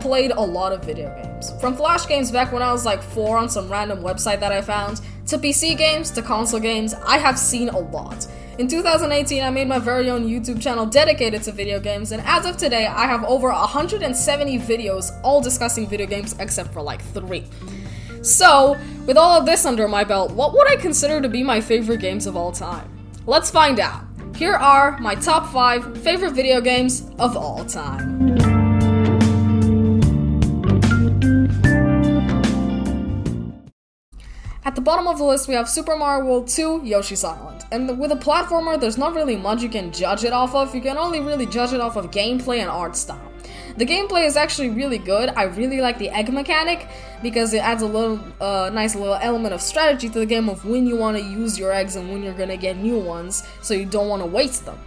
played a lot of video games. From Flash games back when I was like 4 on some random website that I found, to PC games, to console games, I have seen a lot. In 2018, I made my very own YouTube channel dedicated to video games, and as of today, I have over 170 videos all discussing video games except for like 3. So, with all of this under my belt, what would I consider to be my favorite games of all time? Let's find out. Here are my top 5 favorite video games of all time. At the bottom of the list, we have Super Mario World 2, Yoshis Island. And with a platformer, there's not really much you can judge it off of. You can only really judge it off of gameplay and art style. The gameplay is actually really good. I really like the egg mechanic because it adds a little nice little element of strategy to the game of when you want to use your eggs and when you're gonna get new ones, so you don't want to waste them.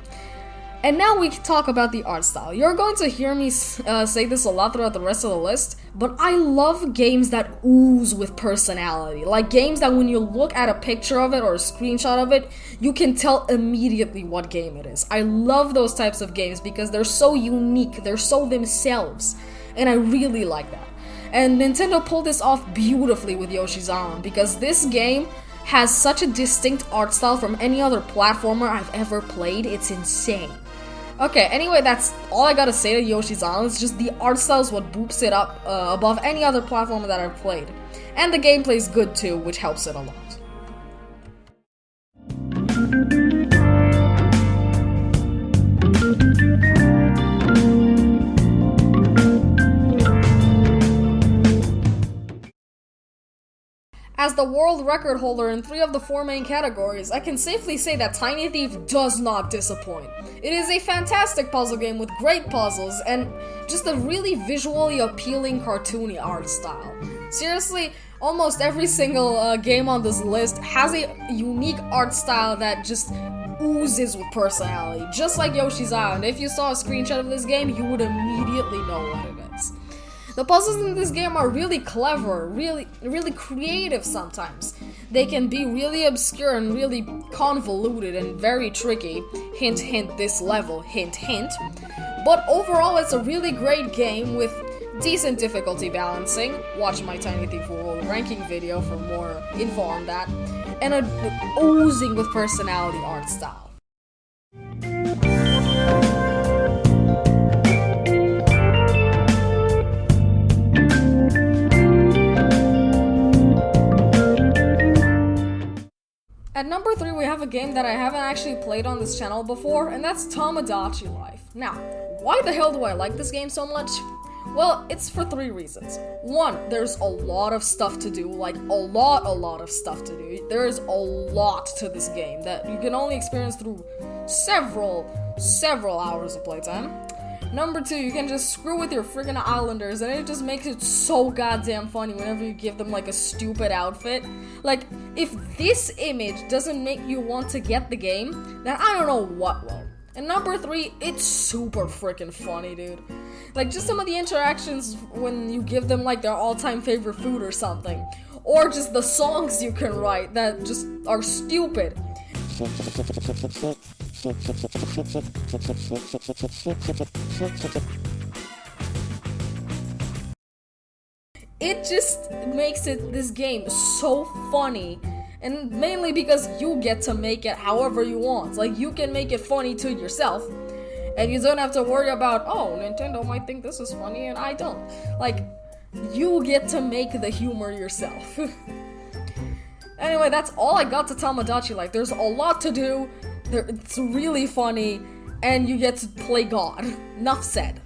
And now we can talk about the art style. You're going to hear me say this a lot throughout the rest of the list, but I love games that ooze with personality. Like games that when you look at a picture of it or a screenshot of it, you can tell immediately what game it is. I love those types of games because they're so unique, they're so themselves, and I really like that. And Nintendo pulled this off beautifully with Yoshi's Island because this game has such a distinct art style from any other platformer I've ever played. It's insane. Okay, anyway, that's all I gotta say to Yoshi's Island. It's just the art style is what boops it up above any other platformer that I've played. And the gameplay is good too, which helps it a lot. As the world record holder in 3 of the 4 main categories, I can safely say that Tiny Thief does not disappoint. It is a fantastic puzzle game with great puzzles and just a really visually appealing cartoony art style. Seriously, almost every single game on this list has a unique art style that just oozes with personality. Just like Yoshi's Island, if you saw a screenshot of this game, you would immediately know what it is. The puzzles in this game are really clever, really creative sometimes. They can be really obscure and really convoluted and very tricky. Hint, hint, this level, hint, hint. But overall, it's a really great game with decent difficulty balancing. Watch my Tiny Thief World ranking video for more info on that. And a oozing with personality art style. At number 3, we have a game that I haven't actually played on this channel before, and that's Tomodachi Life. Now, why the hell do I like this game so much? Well, it's for 3 reasons. 1, there's a lot of stuff to do, like a lot of stuff to do. There is a lot to this game that you can only experience through several hours of playtime. Number 2, you can just screw with your friggin' islanders, and it just makes it so goddamn funny whenever you give them like a stupid outfit. Like, if this image doesn't make you want to get the game, then I don't know what will. And number 3, it's super freaking funny, dude. Like, just some of the interactions when you give them like their all-time favorite food or something. Or just the songs you can write that just are stupid. It just makes this game so funny, and mainly because you get to make it however you want. Like, you can make it funny to yourself, and you don't have to worry about, oh, Nintendo might think this is funny and I don't. Like, you get to make the humor yourself. Anyway, that's all I got to Tomodachi Life. There's a lot to do, it's really funny, and you get to play God. Enough said.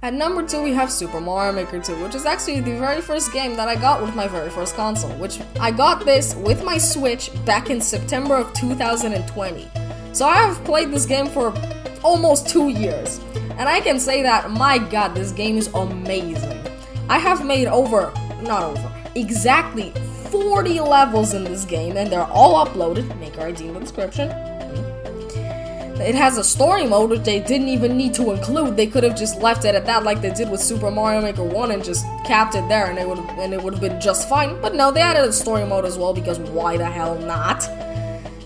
At number 2, we have Super Mario Maker 2, which is actually the very first game that I got with my very first console, which I got this with my Switch back in September of 2020. So I have played this game for almost 2 years, and I can say that, my god, this game is amazing. I have made exactly 40 levels in this game, and they're all uploaded, Maker ID in the description. It has a story mode which they didn't even need to include. They could have just left it at that like they did with Super Mario Maker 1 and just capped it there and it would have been just fine. But no, they added a story mode as well because why the hell not?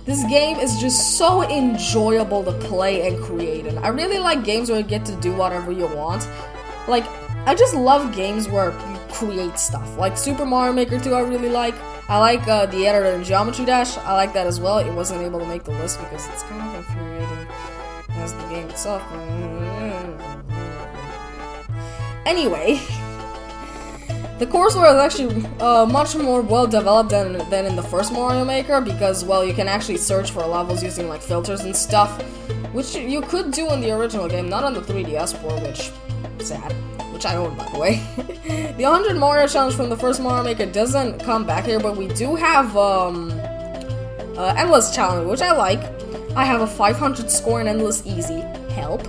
This game is just so enjoyable to play and create in. I really like games where you get to do whatever you want. Like, I just love games where you create stuff. Like Super Mario Maker 2 I really like. I like the editor in Geometry Dash. I like that as well. It wasn't able to make the list because it's kind of infuriating as the game itself. Anyway, the courseware is actually much more well developed than in the first Mario Maker because, well, you can actually search for levels using like filters and stuff, which you could do in the original game, not on the 3DS port, which sad. Which I own, by the way. The 100 Mario challenge from the first Mario Maker doesn't come back here, but we do have Endless Challenge, which I like. I have a 500 score in Endless Easy. Help.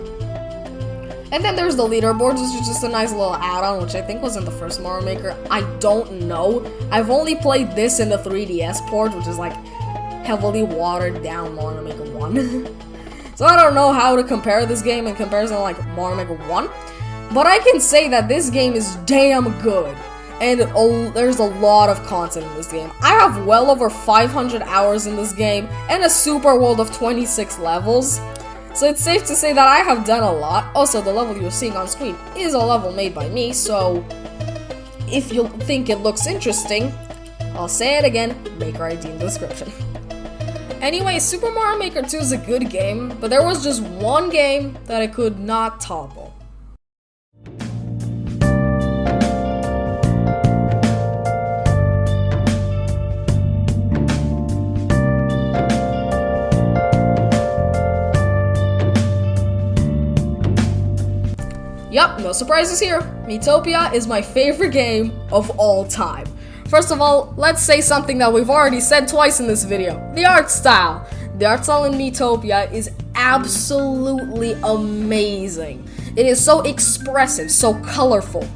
And then there's the leaderboards, which is just a nice little add-on, which I think was in the first Mario Maker. I don't know. I've only played this in the 3DS port, which is like heavily watered down Mario Maker 1. So I don't know how to compare this game in comparison to like Mario Maker 1. But I can say that this game is damn good, and there's a lot of content in this game. I have well over 500 hours in this game, and a super world of 26 levels, so it's safe to say that I have done a lot. Also, the level you're seeing on screen is a level made by me, so if you think it looks interesting, I'll say it again, maker ID in the description. Anyway, Super Mario Maker 2 is a good game, but there was just one game that I could not topple. Yup, no surprises here. Metopia is my favorite game of all time. First of all, let's say something that we've already said twice in this video. The art style. The art style in Metopia is absolutely amazing. It is so expressive, so colorful.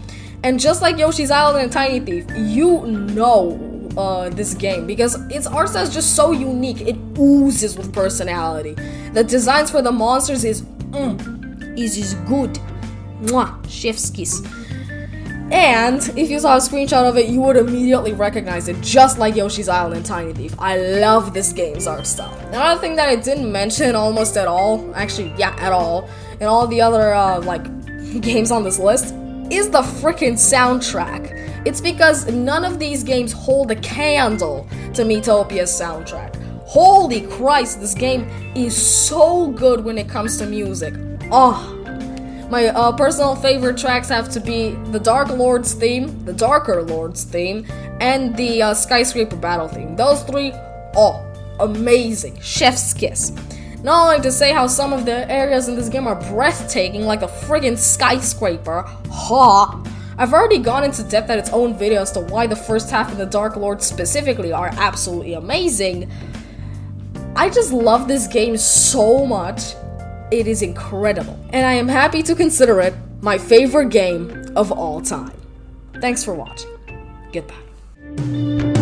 And just like Yoshi's Island and Tiny Thief, you know this game because its art style is just so unique. It oozes with personality. The designs for the monsters is good. Mwah, chef's kiss. And if you saw a screenshot of it, you would immediately recognize it, just like Yoshi's Island and Tiny Thief. I love this game's art style. Another thing that I didn't mention almost at all, actually, yeah, at all, in all the other, games on this list, is the freaking soundtrack. It's because none of these games hold a candle to Metopia's soundtrack. Holy Christ, this game is so good when it comes to music. Oh. My personal favorite tracks have to be the Dark Lord's theme, the Darker Lord's theme, and the Skyscraper Battle theme. Those three, amazing. Chef's kiss. Not only to say how some of the areas in this game are breathtaking, like a friggin' skyscraper, I've already gone into depth at its own video as to why the first half of the Dark Lord specifically are absolutely amazing. I just love this game so much. It is incredible, and I am happy to consider it my favorite game of all time. Thanks for watching. Goodbye.